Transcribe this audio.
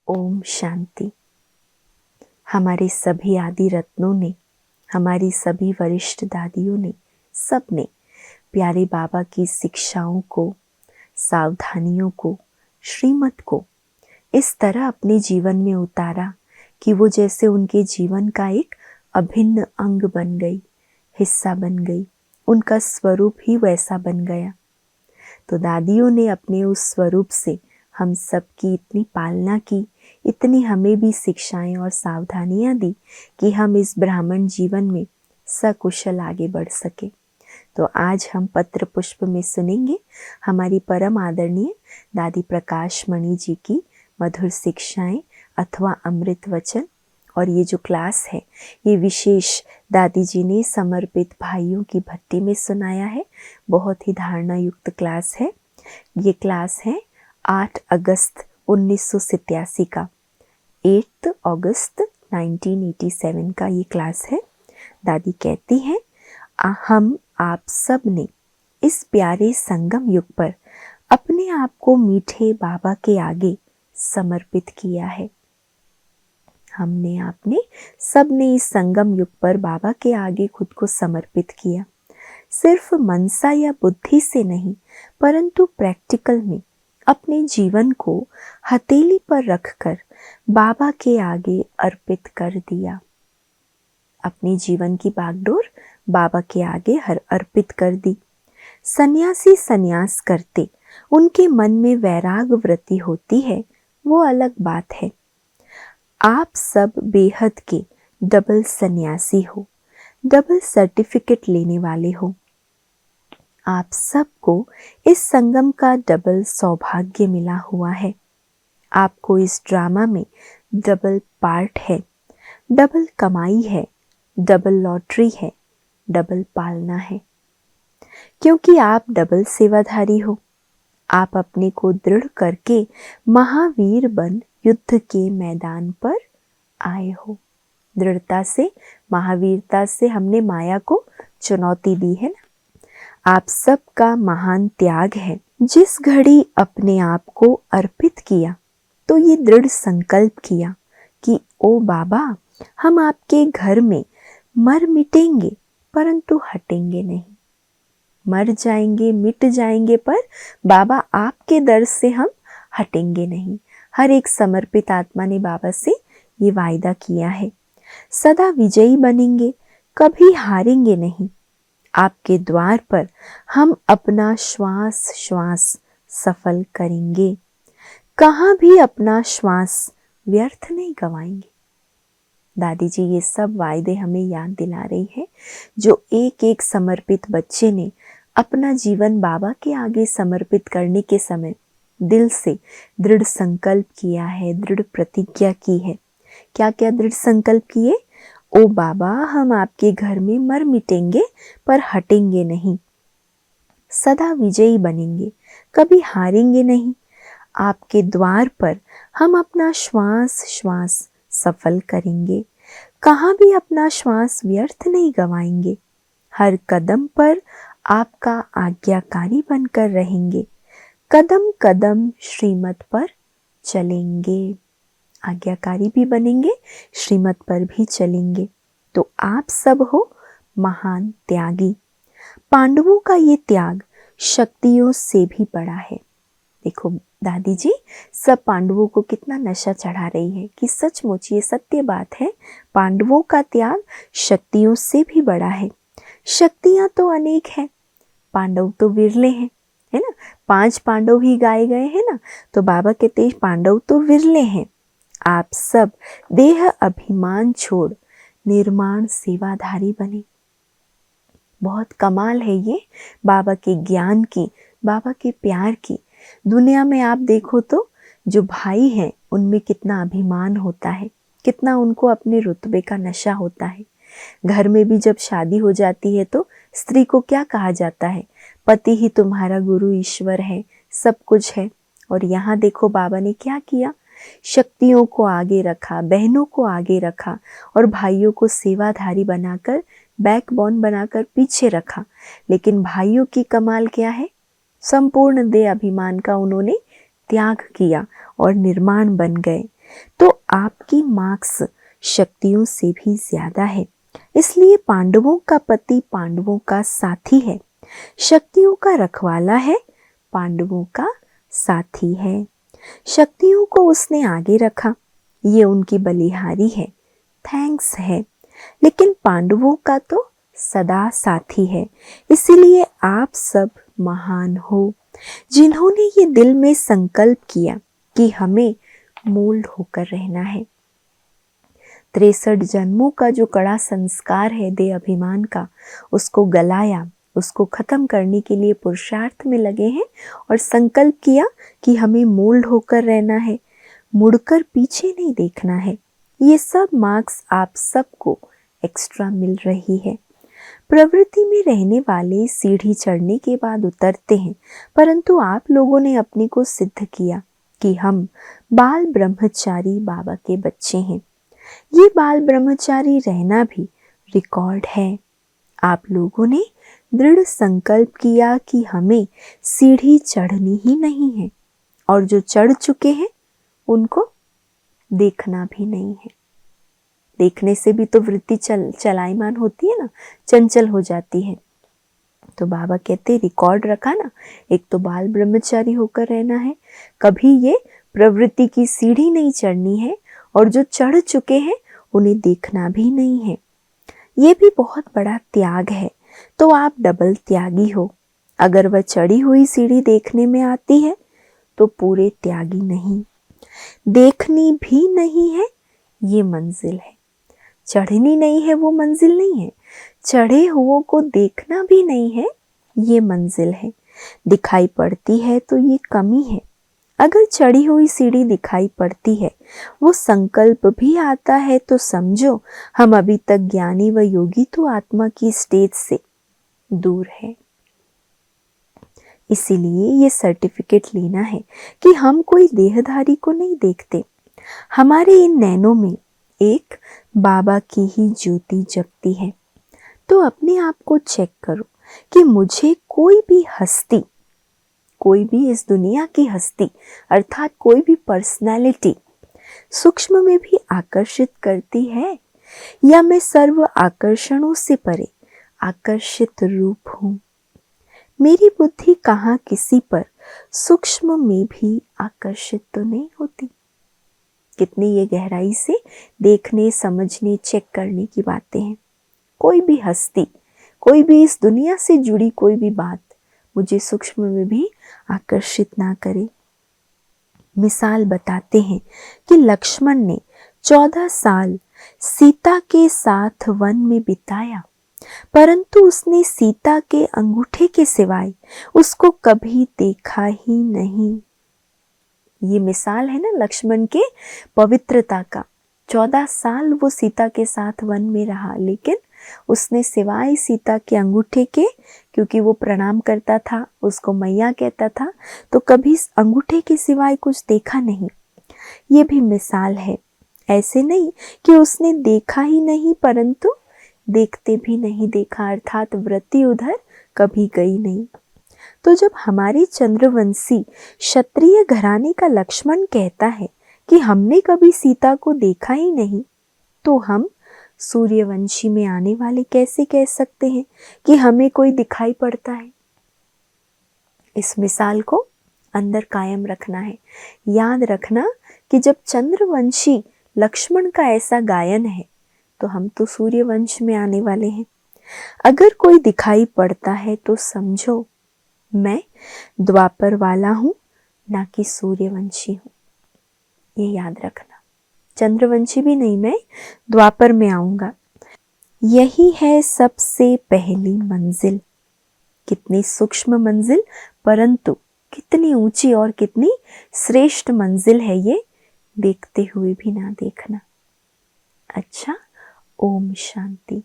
ओम शांति। हमारे सभी आदि रत्नों ने, हमारी सभी वरिष्ठ दादियों ने, सबने प्यारे बाबा की शिक्षाओं को, सावधानियों को, श्रीमत को इस तरह अपने जीवन में उतारा कि वो जैसे उनके जीवन का एक अभिन्न अंग बन गई, हिस्सा बन गई। उनका स्वरूप ही वैसा बन गया। तो दादियों ने अपने उस स्वरूप से हम सब की इतनी पालना की, इतनी हमें भी शिक्षाएं और सावधानियां दी कि हम इस ब्राह्मण जीवन में सकुशल आगे बढ़ सके। तो आज हम पत्र पुष्प में सुनेंगे हमारी परम आदरणीय दादी प्रकाश मणि जी की मधुर शिक्षाएं अथवा अमृत वचन। और ये जो क्लास है ये विशेष दादी जी ने समर्पित भाइयों की भट्टी में सुनाया है। बहुत ही धारणा युक्त क्लास है। ये क्लास है 8 अगस्त 1987 का, 8 अगस्त 1987 का ये क्लास है। दादी कहती हैं, हम आप सब ने इस प्यारे संगम युग पर अपने आप को मीठे बाबा के आगे समर्पित किया है। हमने आपने सबने इस संगम युग पर बाबा के आगे खुद को समर्पित किया। सिर्फ मनसा या बुद्धि से नहीं, परंतु प्रैक्टिकल में अपने जीवन को हथेली पर रखकर बाबा के आगे अर्पित कर दिया। अपने जीवन की बागडोर बाबा के आगे अर्पित कर दी। सन्यासी सन्यास करते उनके मन में वैराग वृत्ति होती है, वो अलग बात है। आप सब बेहद के डबल सन्यासी हो, डबल सर्टिफिकेट लेने वाले हो। आप सबको इस संगम का डबल सौभाग्य मिला हुआ है। आपको इस ड्रामा में डबल पार्ट है, डबल कमाई है, डबल लॉटरी है, डबल पालना है। क्योंकि आप डबल सेवाधारी हो। आप अपने को दृढ़ करके महावीर बन युद्ध के मैदान पर आए हो। दृढ़ता से, महावीरता से हमने माया को चुनौती दी है ना। आप सबका महान त्याग है। जिस घड़ी अपने आप को अर्पित किया तो ये दृढ़ संकल्प किया कि ओ बाबा, हम आपके घर में मर मिटेंगे परंतु हटेंगे नहीं। मर जाएंगे, मिट जाएंगे, पर बाबा आपके दर से हम हटेंगे नहीं। हर एक समर्पित आत्मा ने बाबा से ये वायदा किया है। सदा विजयी बनेंगे, कभी हारेंगे नहीं। आपके द्वार पर हम अपना श्वास श्वास सफल करेंगे। कहाँ भी अपना श्वास व्यर्थ नहीं गवाएंगे। दादी जी ये सब वायदे हमें याद दिला रही है, जो एक एक समर्पित बच्चे ने अपना जीवन बाबा के आगे समर्पित करने के समय दिल से दृढ़ संकल्प किया है, दृढ़ प्रतिज्ञा की है। क्या क्या दृढ़ संकल्प किए? ओ बाबा, हम आपके घर में मर मिटेंगे पर हटेंगे नहीं। सदा विजयी बनेंगे, कभी हारेंगे नहीं। आपके द्वार पर हम अपना श्वास श्वास सफल करेंगे। कहाँ भी अपना श्वास व्यर्थ नहीं गवाएंगे। हर कदम पर आपका आज्ञाकारी बनकर रहेंगे। कदम कदम श्रीमत पर चलेंगे। आज्ञाकारी भी बनेंगे, श्रीमत पर भी चलेंगे। तो आप सब हो महान त्यागी। पांडवों का ये त्याग शक्तियों से भी बड़ा है। देखो दादी जी सब पांडवों को कितना नशा चढ़ा रही है कि सचमुच ये सत्य बात है। पांडवों का त्याग शक्तियों से भी बड़ा है। शक्तियां तो अनेक हैं, पांडव तो विरले हैं, है ना। 5 पांडव ही गाए गए हैं ना। तो बाबा कहते हैं पांडव तो विरले हैं। आप सब देह अभिमान छोड़ निर्माण सेवाधारी बने। बहुत कमाल है ये बाबा के ज्ञान की, बाबा के प्यार की। दुनिया में आप देखो तो जो भाई हैं उनमें कितना अभिमान होता है, कितना उनको अपने रुतबे का नशा होता है। घर में भी जब शादी हो जाती है तो स्त्री को क्या कहा जाता है? पति ही तुम्हारा गुरु ईश्वर है, सब कुछ है। और यहाँ देखो बाबा ने क्या किया, शक्तियों को आगे रखा, बहनों को आगे रखा और भाइयों को सेवाधारी बनाकर, बैकबोन बनाकर पीछे रखा। लेकिन भाइयों की कमाल क्या है? संपूर्ण देह अभिमान का उन्होंने त्याग किया और निर्माण बन गए। तो आपकी मार्क्स शक्तियों से भी ज्यादा है। इसलिए पांडवों का पति पांडवों का साथी है, शक्तियों का रखवाला है, पांडवों का साथी है। शक्तियों को उसने आगे रखा, ये उनकी बलिहारी है, थैंक्स है। लेकिन पांडवों का तो सदा साथी है। इसीलिए आप सब महान हो, जिन्होंने ये दिल में संकल्प किया कि हमें मोल्ड होकर रहना है। 63 जन्मों का जो कड़ा संस्कार है देह अभिमान का, उसको गलाया, उसको खत्म करने के लिए पुरुषार्थ में लगे हैं और संकल्प किया कि हमें मोल्ड होकर रहना है, मुड़कर पीछे नहीं देखना है। ये सब मार्क्स आप सबको एक्स्ट्रा मिल रही है। प्रवृत्ति में रहने वाले सीढ़ी चढ़ने के बाद उतरते हैं, परंतु आप लोगों ने अपने को सिद्ध किया कि हम बाल ब्रह्मचारी बाबा के बच्चे हैं। ये बाल ब्रह्मचारी रहना भी रिकॉर्ड है। आप लोगों ने दृढ़ संकल्प किया कि हमें सीढ़ी चढ़नी ही नहीं है, और जो चढ़ चुके हैं उनको देखना भी नहीं है। देखने से भी तो वृत्ति चलायमान होती है ना, चंचल हो जाती है। तो बाबा कहते रिकॉर्ड रखा ना, एक तो बाल ब्रह्मचारी होकर रहना है, कभी ये प्रवृत्ति की सीढ़ी नहीं चढ़नी है, और जो चढ़ चुके हैं उन्हें देखना भी नहीं है। ये भी बहुत बड़ा त्याग है। तो आप डबल त्यागी हो। अगर वह चढ़ी हुई सीढ़ी देखने में आती है तो पूरे त्यागी नहीं। देखनी भी नहीं है, ये मंजिल है। चढ़नी नहीं है, वो मंजिल नहीं है। चढ़े हुओं को देखना भी नहीं है, ये मंजिल है। दिखाई पड़ती है तो ये कमी है। अगर चढ़ी हुई सीढ़ी दिखाई पड़ती है, वो संकल्प भी आता है, तो समझो हम अभी तक ज्ञानी व योगी तो आत्मा की स्टेज से दूर है। इसीलिए ये सर्टिफिकेट लेना है कि हम कोई देहधारी को नहीं देखते। हमारे इन नैनों में एक बाबा की ही ज्योति जगती है। तो अपने आप को चेक करो कि मुझे कोई भी हस्ती, कोई भी इस दुनिया की हस्ती अर्थात कोई भी पर्सनालिटी सूक्ष्म में भी आकर्षित करती है, या मैं सर्व आकर्षणों से परे आकर्षित रूप हूं। मेरी बुद्धि कहाँ किसी पर सूक्ष्म में भी आकर्षित तो नहीं होती। कितनी ये गहराई से देखने, समझने, चेक करने की बातें हैं। कोई भी हस्ती, कोई भी इस दुनिया से जुड़ी कोई भी बात मुझे सूक्ष्म में भी आकर्षित ना करे। मिसाल बताते हैं कि लक्ष्मण ने 14 साल सीता के साथ वन में बिताया, परंतु उसने सीता के अंगूठे के सिवाय उसको कभी देखा ही नहीं। ये मिसाल है ना लक्ष्मण के पवित्रता का। 14 साल वो सीता के साथ वन में रहा, लेकिन उसने सिवाय सीता के अंगूठे के, क्योंकि वो प्रणाम करता था, उसको मैया कहता था, तो कभी अंगूठे के सिवाय कुछ देखा नहीं। ये भी मिसाल है। ऐसे नहीं कि उसने देखा ही नहीं, परंतु देखते भी नहीं देखा, अर्थात वृत्ति उधर कभी गई नहीं। तो जब हमारे चंद्रवंशी क्षत्रिय घराने का लक्ष्मण कहता है कि हमने कभी सीता को देखा ही नहीं, तो हम सूर्यवंशी में आने वाले कैसे कह सकते हैं कि हमें कोई दिखाई पड़ता है। इस मिसाल को अंदर कायम रखना है। याद रखना कि जब चंद्रवंशी लक्ष्मण का ऐसा गायन है, तो हम तो सूर्यवंश में आने वाले हैं। अगर कोई दिखाई पड़ता है तो समझो मैं द्वापर वाला हूं, ना कि सूर्यवंशी हूं। ये याद रखना। चंद्रवंशी भी नहीं, मैं द्वापर में आऊंगा। यही है सबसे पहली मंजिल। कितनी सूक्ष्म मंजिल, परंतु कितनी ऊंची और कितनी श्रेष्ठ मंजिल है ये, देखते हुए भी ना देखना। अच्छा, ओम शांति।